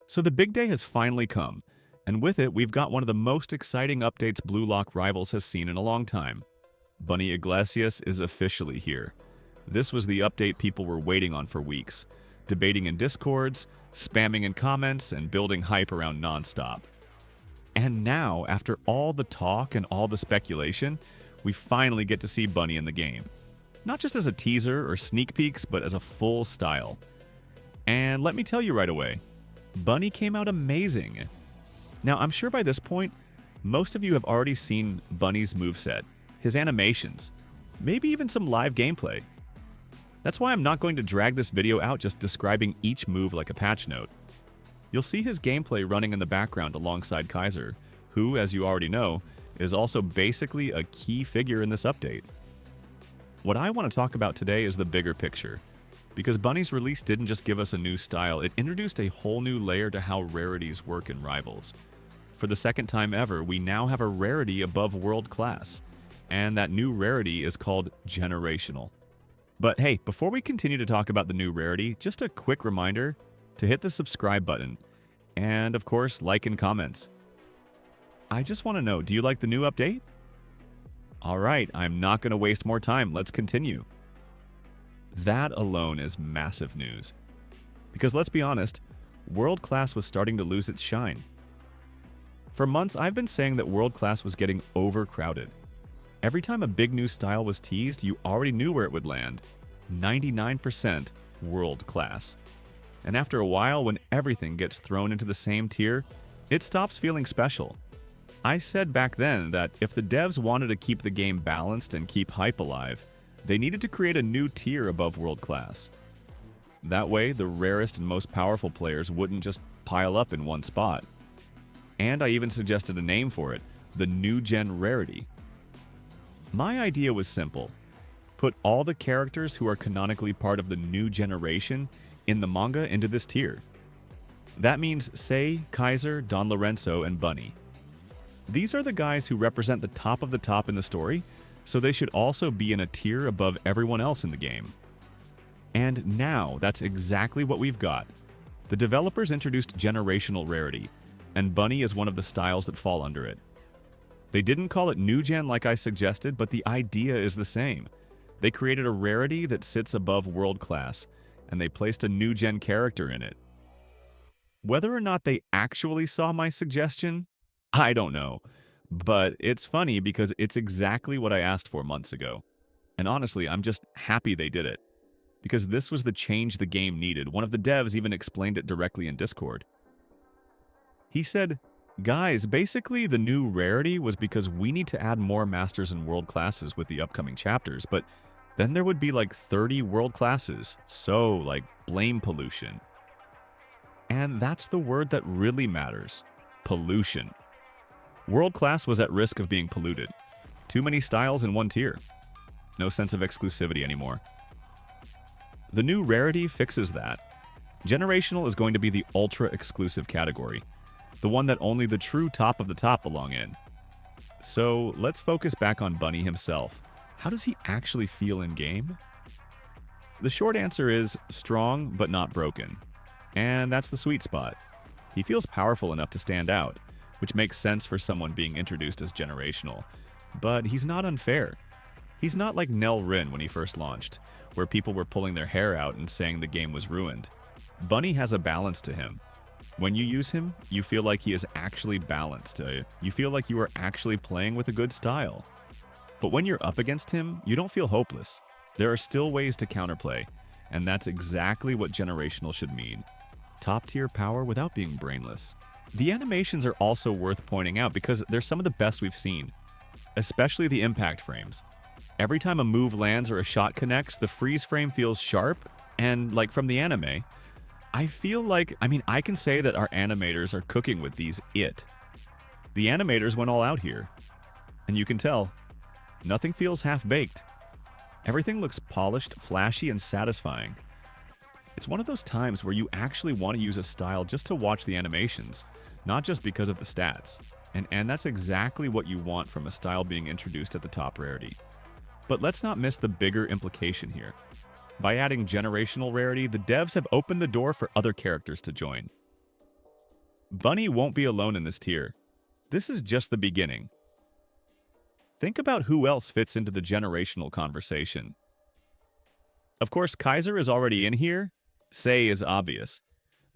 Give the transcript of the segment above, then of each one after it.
So the big day has finally come, and with it, we've got one of the most exciting updates Blue Lock Rivals has seen in a long time. Bunny Eglacius is officially here. This was the update people were waiting on for weeks, debating in discords, spamming in comments, and building hype around nonstop. And now, after all the talk and all the speculation, we finally get to see Bunny in the game. Not just as a teaser or sneak peeks, but as a full style. And let me tell you right away, Bunny came out amazing. Now, I'm sure by this point, most of you have already seen Bunny's moveset, his animations, maybe even some live gameplay. That's why I'm not going to drag this video out just describing each move like a patch note. You'll see his gameplay running in the background alongside Kaiser, who, as you already know, is also basically a key figure in this update. What I want to talk about today is the bigger picture. Because Bunny's release didn't just give us a new style, it introduced a whole new layer to how rarities work in Rivals. For the second time ever, we now have a rarity above world class, and that new rarity is called Generational. But hey, before we continue to talk about the new rarity, just a quick reminder to hit the subscribe button, and of course, like and comments. I just want to know, do you like the new update? Alright, I'm not going to waste more time, let's continue. That alone is massive news. Because let's be honest, World Class was starting to lose its shine. For months, I've been saying that World Class was getting overcrowded. Every time a big new style was teased, you already knew where it would land. 99% World Class. And after a while, when everything gets thrown into the same tier, it stops feeling special. I said back then that if the devs wanted to keep the game balanced and keep hype alive, they needed to create a new tier above World Class. That way, the rarest and most powerful players wouldn't just pile up in one spot. And I even suggested a name for it, the New Gen Rarity. My idea was simple. Put all the characters who are canonically part of the new generation in the manga into this tier. That means Sei, Kaiser, Don Lorenzo, and Bunny. These are the guys who represent the top of the top in the story, so they should also be in a tier above everyone else in the game. And now, that's exactly what we've got. The developers introduced Generational Rarity, and Bunny is one of the styles that fall under it. They didn't call it New Gen like I suggested, but the idea is the same. They created a rarity that sits above World Class, and they placed a New Gen character in it. Whether or not they actually saw my suggestion, I don't know. But it's funny because it's exactly what I asked for months ago. And honestly, I'm just happy they did it. Because this was the change the game needed. One of the devs even explained it directly in Discord. He said, guys, basically the new rarity was because we need to add more Masters and World Classes with the upcoming chapters, but then there would be like 30 World Classes. So, like, blame pollution. And that's the word that really matters. Pollution. World Class was at risk of being polluted. Too many styles in one tier. No sense of exclusivity anymore. The new rarity fixes that. Generational is going to be the ultra-exclusive category. The one that only the true top of the top belong in. So let's focus back on Bunny himself. How does he actually feel in-game? The short answer is strong but not broken. And that's the sweet spot. He feels powerful enough to stand out, which makes sense for someone being introduced as generational. But he's not unfair. He's not like Nell Rin when he first launched, where people were pulling their hair out and saying the game was ruined. Bunny has a balance to him. When you use him, you feel like he is actually balanced. You feel like you are actually playing with a good style. But when you're up against him, you don't feel hopeless. There are still ways to counterplay, and that's exactly what generational should mean. Top-tier power without being brainless. The animations are also worth pointing out because they're some of the best we've seen, especially the impact frames. Every time a move lands or a shot connects, the freeze frame feels sharp, and like from the anime, I feel like, I can say that our animators are cooking with these it. The animators went all out here, and you can tell, nothing feels half-baked. Everything looks polished, flashy, and satisfying. It's one of those times where you actually want to use a style just to watch the animations, not just because of the stats. And that's exactly what you want from a style being introduced at the top rarity. But let's not miss the bigger implication here. By adding generational rarity, the devs have opened the door for other characters to join. Bunny won't be alone in this tier. This is just the beginning. Think about who else fits into the generational conversation. Of course, Kaiser is already in here. Say is obvious.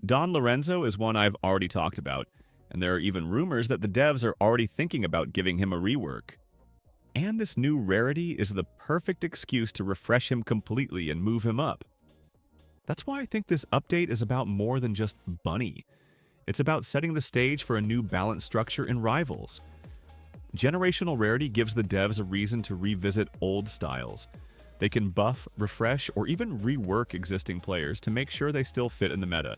Don Lorenzo is one I've already talked about, and there are even rumors that the devs are already thinking about giving him a rework. And this new rarity is the perfect excuse to refresh him completely and move him up. That's why I think this update is about more than just Bunny. It's about setting the stage for a new balance structure in Rivals. Generational Rarity gives the devs a reason to revisit old styles. They can buff, refresh, or even rework existing players to make sure they still fit in the meta.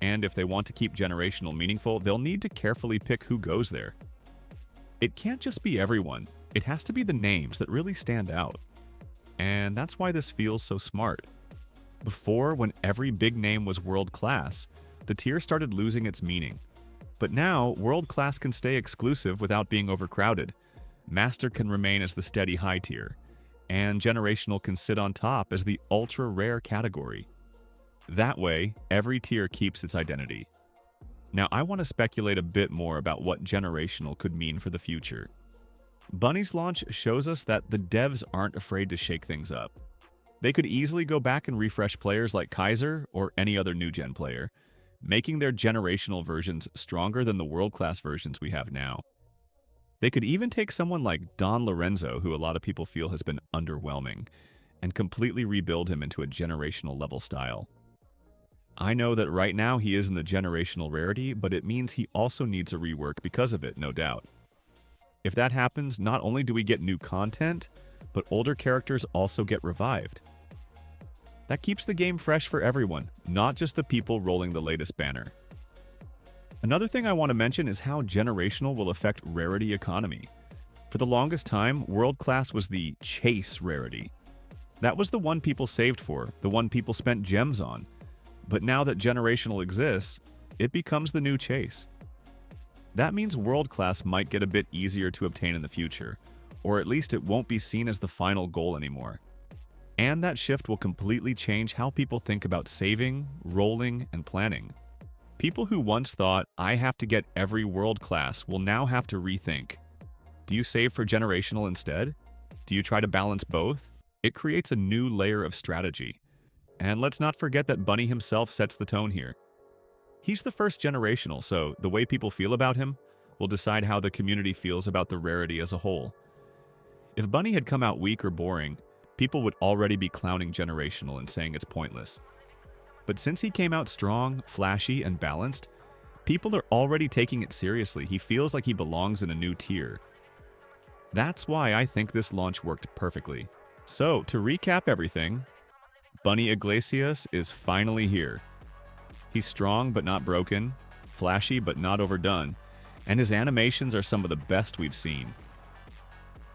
And if they want to keep Generational meaningful, they'll need to carefully pick who goes there. It can't just be everyone. It has to be the names that really stand out. And that's why this feels so smart. Before, when every big name was world-class, the tier started losing its meaning. But now, world-class can stay exclusive without being overcrowded. Master can remain as the steady high tier. And Generational can sit on top as the ultra-rare category. That way, every tier keeps its identity. Now, I want to speculate a bit more about what Generational could mean for the future. Bunny's launch shows us that the devs aren't afraid to shake things up. They could easily go back and refresh players like Kaiser or any other new-gen player, making their generational versions stronger than the world-class versions we have now. They could even take someone like Don Lorenzo, who a lot of people feel has been underwhelming, and completely rebuild him into a generational level style. I know that right now he is in the generational rarity, but it means he also needs a rework because of it, no doubt. If that happens, not only do we get new content, but older characters also get revived. That keeps the game fresh for everyone, not just the people rolling the latest banner. Another thing I want to mention is how generational will affect rarity economy. For the longest time, world class was the chase rarity. That was the one people saved for, the one people spent gems on. But now that generational exists, it becomes the new chase. That means world class might get a bit easier to obtain in the future, or at least it won't be seen as the final goal anymore. And that shift will completely change how people think about saving, rolling, and planning. People who once thought, I have to get every world class, will now have to rethink. Do you save for generational instead? Do you try to balance both? It creates a new layer of strategy. And let's not forget that Bunny himself sets the tone here. He's the first generational, so the way people feel about him will decide how the community feels about the rarity as a whole. If Bunny had come out weak or boring, people would already be clowning generational and saying it's pointless. But since he came out strong, flashy, and balanced, people are already taking it seriously. He feels like he belongs in a new tier. That's why I think this launch worked perfectly. So, to recap everything, Bunny Eglacius is finally here. He's strong but not broken, flashy but not overdone, and his animations are some of the best we've seen.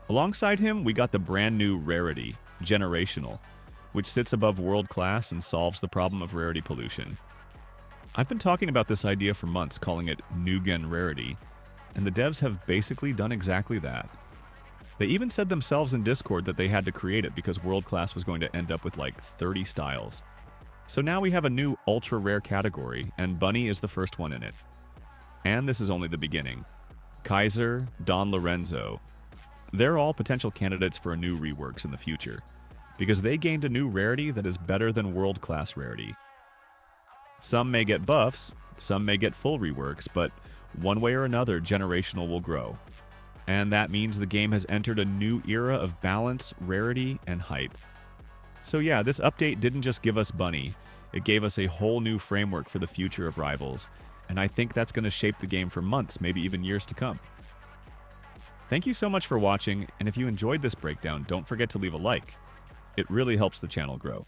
Alongside him, we got the brand new rarity, Generational, which sits above world class and solves the problem of rarity pollution. I've been talking about this idea for months, calling it New Gen Rarity, and the devs have basically done exactly that. They even said themselves in Discord that they had to create it because world class was going to end up with like 30 styles. So now we have a new ultra rare category, and Bunny is the first one in it. And this is only the beginning. Kaiser, Don Lorenzo, they're all potential candidates for a new reworks in the future, because they gained a new rarity that is better than world-class rarity. Some may get buffs, some may get full reworks, but one way or another, generational will grow. And that means the game has entered a new era of balance, rarity, and hype. So yeah, this update didn't just give us Bunny, it gave us a whole new framework for the future of Rivals, and I think that's going to shape the game for months, maybe even years to come. Thank you so much for watching, and if you enjoyed this breakdown, don't forget to leave a like. It really helps the channel grow.